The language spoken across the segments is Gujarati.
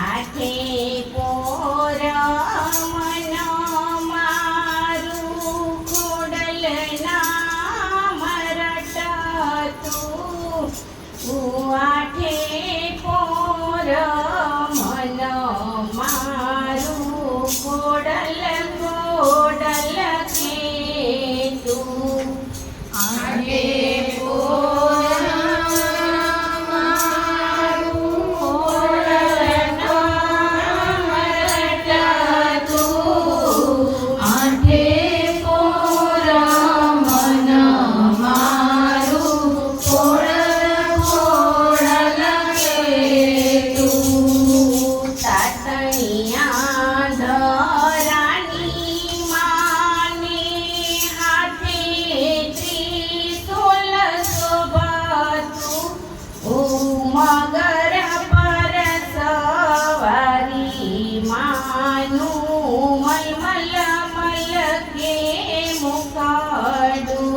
આઠે પોર મન મારું ખોડલ નામ રટતું. આઠે પોર મન મારું ખોડલ ખોડલ કેતું. આઠે મગર પર સવારી માનું મલમલ મલ કે મુકાડું.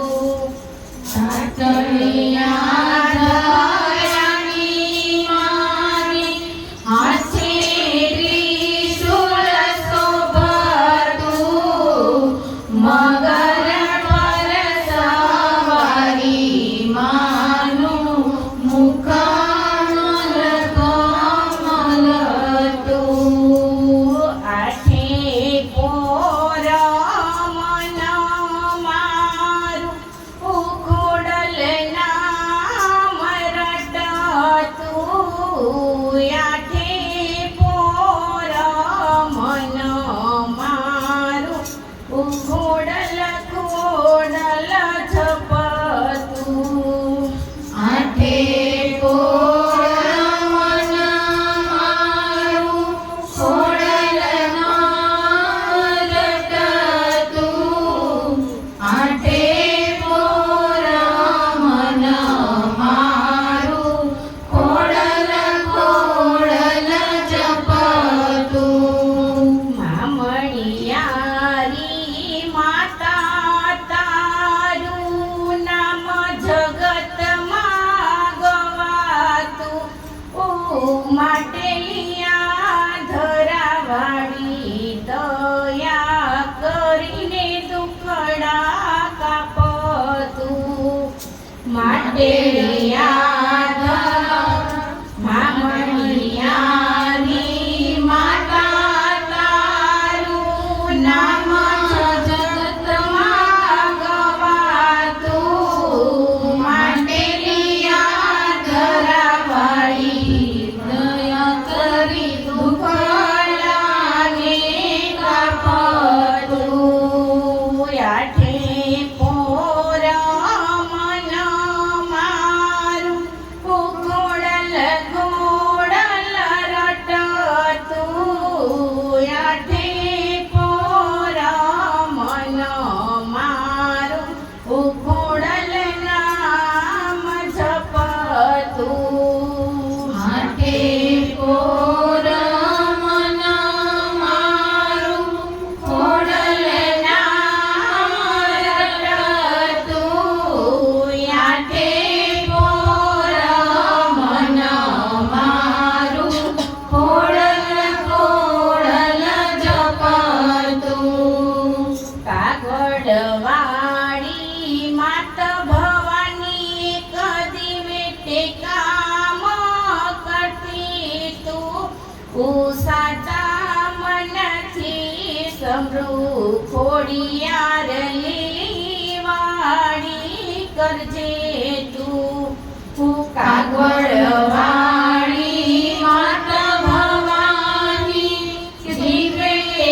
માટલિયા ધરાવાળી દયા કરીને દુખડા કાપતું. માટલિયા મામણિયાની માતા તારું નામ જગતમાં ગવાતું. માટલિયા ધરાવાળી વાડી માત ભવાની કદી વેટે કામ કરતી તું. સાચા મનથી સમૃ ખોડિયાર લીલી વાડી કરજે તું. કાગળ વાડી માત ભવાની કદી વેટે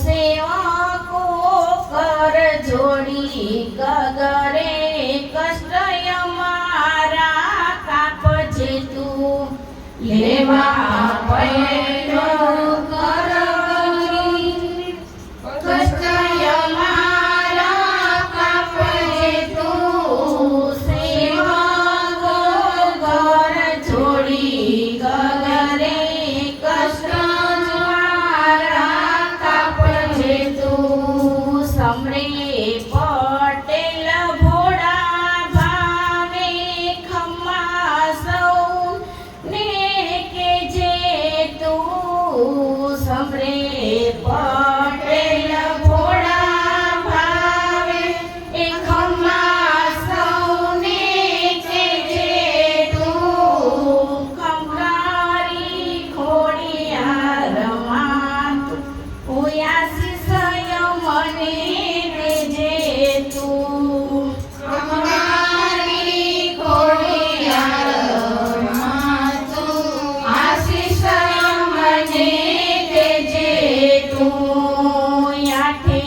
સેવકો કર જોડી ગગરે કષ્ટ અમારા કાપજે તું લેવા પૈણું કર જોડી કષ્ટ અમારા કાપજે તું સેવકો કર જોડી ગગરે કષ્ટ અમારા કાપજે તું સમરે પટેલ ભોળા ભાવે ખમ્મા સૌ ને કેજે તું સમરે પટેલ ભોળા ભાવે એ ખમ્મા સૌને કેજે તું ખમકારી ખોડિયાર માત ઉયાસી સય મને દેજે તું ખમકારી ખોડિયાર માત આશીષ મને દેજે તું યાઠે